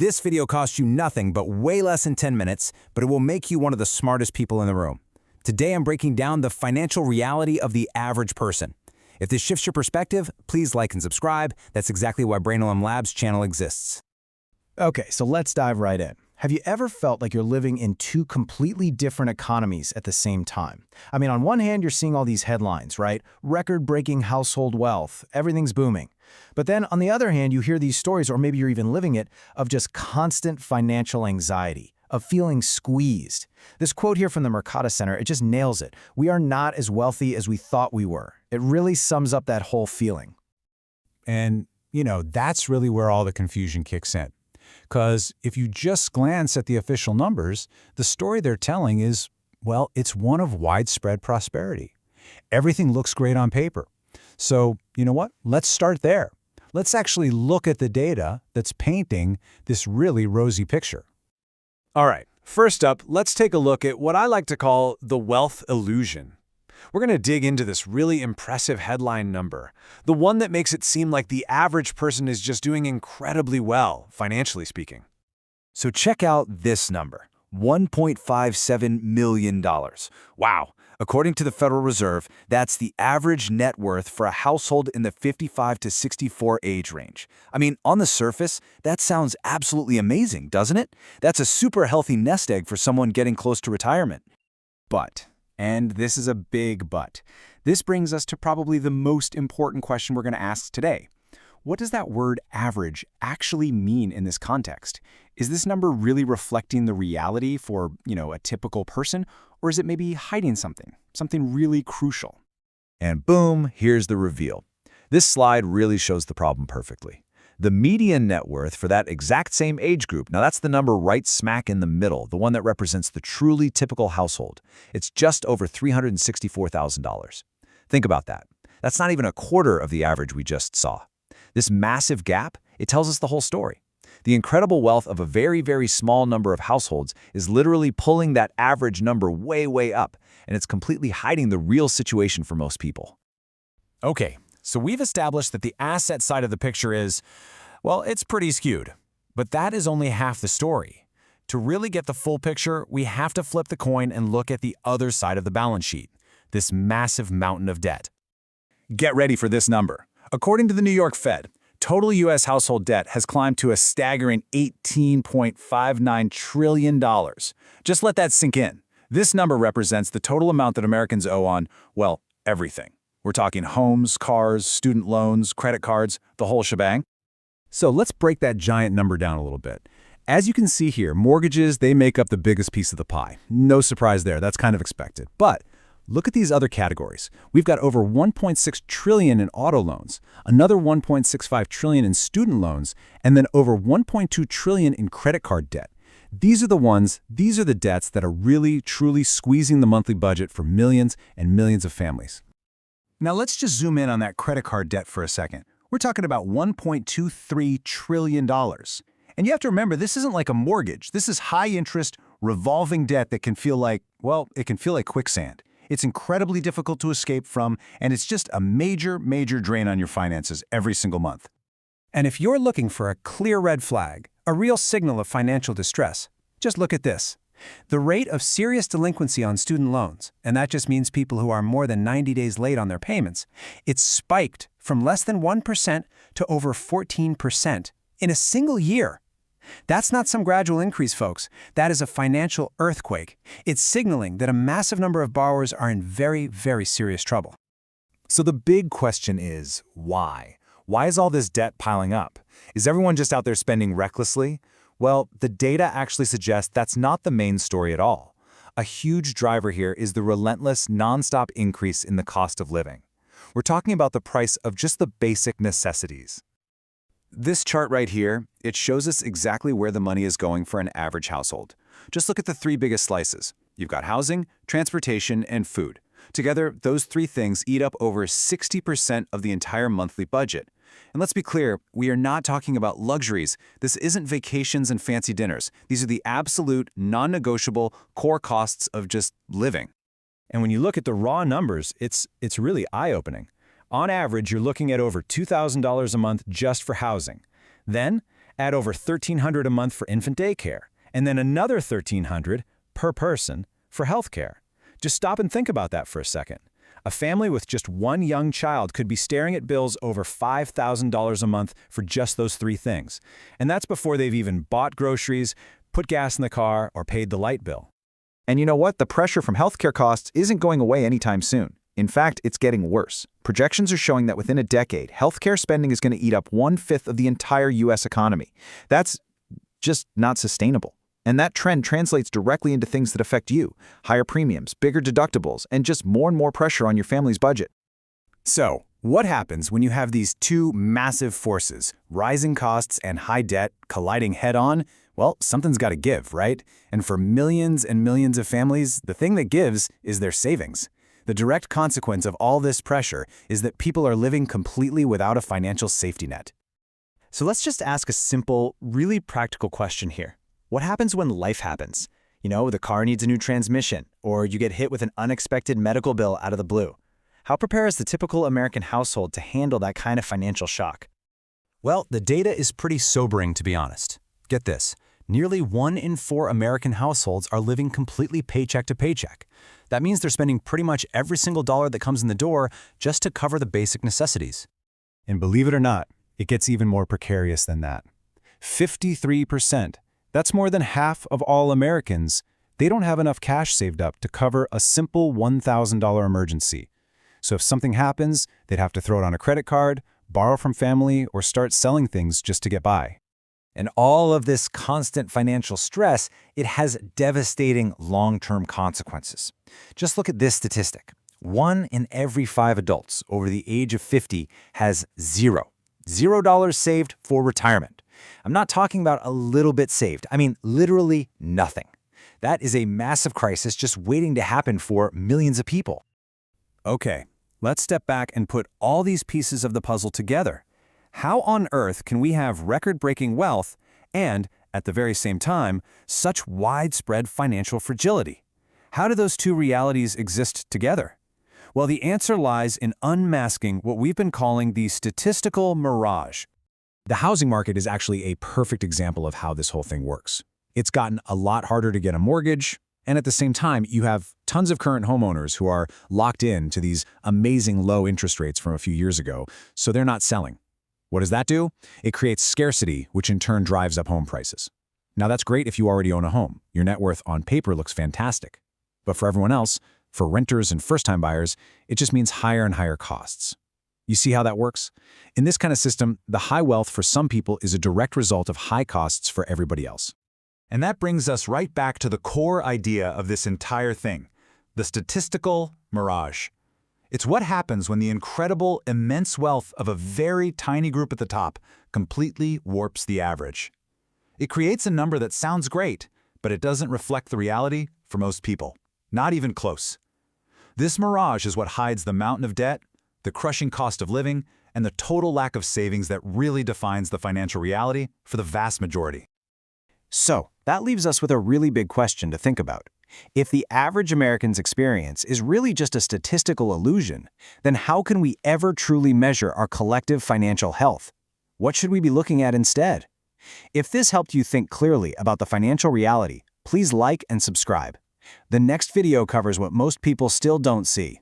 This video costs you nothing but way less than 10 minutes, but it will make you one of the smartest people in the room. Today, I'm breaking down the financial reality of the average person. If this shifts your perspective, please like and subscribe. That's exactly why BRAINELM Lab's channel exists. Okay, so let's dive right in. Have you ever felt like you're living in two completely different economies at the same time? I mean, on one hand, you're seeing all these headlines, right? Record-breaking household wealth, everything's booming. But then on the other hand, you hear these stories, or maybe you're even living it, of just constant financial anxiety, of feeling squeezed. This quote here from the Mercator Center, it just nails it. We are not as wealthy as we thought we were. It really sums up that whole feeling. And, that's really where all the confusion kicks in. Because if you just glance at the official numbers, the story they're telling is, well, it's one of widespread prosperity. Everything looks great on paper. So, you know what? Let's start there. Let's actually look at the data that's painting this really rosy picture. All right, first up, let's take a look at what I like to call the wealth illusion. We're going to dig into this really impressive headline number, the one that makes it seem like the average person is just doing incredibly well, financially speaking. So check out this number, $1.57 million. Wow. According to the Federal Reserve, that's the average net worth for a household in the 55 to 64 age range. I mean, on the surface, that sounds absolutely amazing, doesn't it? That's a super healthy nest egg for someone getting close to retirement. But, and this is a big but, this brings us to probably the most important question we're going to ask today. What does that word average actually mean in this context? Is this number really reflecting the reality for, a typical person, or is it maybe hiding something really crucial? And boom, here's the reveal. This slide really shows the problem perfectly. The median net worth for that exact same age group, now that's the number right smack in the middle, the one that represents the truly typical household. It's just over $364,000. Think about that. That's not even a quarter of the average we just saw. This massive gap, it tells us the whole story. The incredible wealth of a very, very small number of households is literally pulling that average number way, way up, and it's completely hiding the real situation for most people. Okay, so we've established that the asset side of the picture is, well, it's pretty skewed. But that is only half the story. To really get the full picture, we have to flip the coin and look at the other side of the balance sheet, this massive mountain of debt. Get ready for this number. According to the New York Fed, total U.S. household debt has climbed to a staggering $18.59 trillion. Just let that sink in. This number represents the total amount that Americans owe on, well, everything. We're talking homes, cars, student loans, credit cards, the whole shebang. So let's break that giant number down a little bit. As you can see here, mortgages, they make up the biggest piece of the pie. No surprise there, that's kind of expected. But look at these other categories. We've got over $1.6 trillion in auto loans, another $1.65 trillion in student loans, and then over $1.2 trillion in credit card debt. These are the debts that are really, truly squeezing the monthly budget for millions and millions of families. Now let's just zoom in on that credit card debt for a second. We're talking about $1.23 trillion. And you have to remember, this isn't like a mortgage. This is high-interest, revolving debt that can feel like, well, it can feel like quicksand. It's incredibly difficult to escape from, and it's just a major, major drain on your finances every single month. And if you're looking for a clear red flag, a real signal of financial distress, just look at this. The rate of serious delinquency on student loans, and that just means people who are more than 90 days late on their payments, it's spiked from less than 1% to over 14% in a single year. That's not some gradual increase, folks. That is a financial earthquake. It's signaling that a massive number of borrowers are in very, very serious trouble. So the big question is, why? Why is all this debt piling up? Is everyone just out there spending recklessly? Well, the data actually suggests that's not the main story at all. A huge driver here is the relentless, nonstop increase in the cost of living. We're talking about the price of just the basic necessities. This chart right here, it shows us exactly where the money is going for an average household. Just look at the three biggest slices. You've got housing, transportation, and food. Together, those three things eat up over 60% of the entire monthly budget. And let's be clear, we are not talking about luxuries. This isn't vacations and fancy dinners. These are the absolute, non-negotiable core costs of just living. And when you look at the raw numbers, it's really eye-opening. On average, you're looking at over $2,000 a month just for housing. Then, Add over $1,300 a month for infant daycare, and then another $1,300 per person for healthcare. Just stop and think about that for a second. A family with just one young child could be staring at bills over $5,000 a month for just those three things. And that's before they've even bought groceries, put gas in the car, or paid the light bill. And you know what? The pressure from healthcare costs isn't going away anytime soon. In fact, it's getting worse. Projections are showing that within a decade, healthcare spending is going to eat up 1/5 of the entire U.S. economy. That's just not sustainable. And that trend translates directly into things that affect you: higher premiums, bigger deductibles, and just more and more pressure on your family's budget. So, what happens when you have these two massive forces, rising costs and high debt, colliding head-on? Well, something's got to give, right? And for millions and millions of families, the thing that gives is their savings. The direct consequence of all this pressure is that people are living completely without a financial safety net. So let's just ask a simple, really practical question here. What happens when life happens? You know, the car needs a new transmission, or you get hit with an unexpected medical bill out of the blue. How prepares the typical American household to handle that kind of financial shock? Well, the data is pretty sobering, to be honest. Get this. Nearly 1 in 4 American households are living completely paycheck to paycheck. That means they're spending pretty much every single dollar that comes in the door just to cover the basic necessities. And believe it or not, it gets even more precarious than that. 53%. That's more than half of all Americans. They don't have enough cash saved up to cover a simple $1,000 emergency. So if something happens, they'd have to throw it on a credit card, borrow from family, or start selling things just to get by. And all of this constant financial stress, it has devastating long-term consequences. Just look at this statistic. 1 in every 5 adults over the age of 50 has $0 saved for retirement. I'm not talking about a little bit saved. I mean, literally nothing. That is a massive crisis just waiting to happen for millions of people. Okay, let's step back and put all these pieces of the puzzle together. How on earth can we have record-breaking wealth and, at the very same time, such widespread financial fragility? How do those two realities exist together? Well, the answer lies in unmasking what we've been calling the statistical mirage. The housing market is actually a perfect example of how this whole thing works. It's gotten a lot harder to get a mortgage, and at the same time, you have tons of current homeowners who are locked in to these amazing low interest rates from a few years ago, so they're not selling. What does that do? It creates scarcity, which in turn drives up home prices. Now that's great if you already own a home. Your net worth on paper looks fantastic. But for everyone else, for renters and first-time buyers, it just means higher and higher costs. You see how that works? In this kind of system, the high wealth for some people is a direct result of high costs for everybody else. And that brings us right back to the core idea of this entire thing, the statistical mirage. It's what happens when the incredible, immense wealth of a very tiny group at the top completely warps the average. It creates a number that sounds great, but it doesn't reflect the reality for most people. Not even close. This mirage is what hides the mountain of debt, the crushing cost of living, and the total lack of savings that really defines the financial reality for the vast majority. So, that leaves us with a really big question to think about. If the average American's experience is really just a statistical illusion, then how can we ever truly measure our collective financial health? What should we be looking at instead? If this helped you think clearly about the financial reality, please like and subscribe. The next video covers what most people still don't see: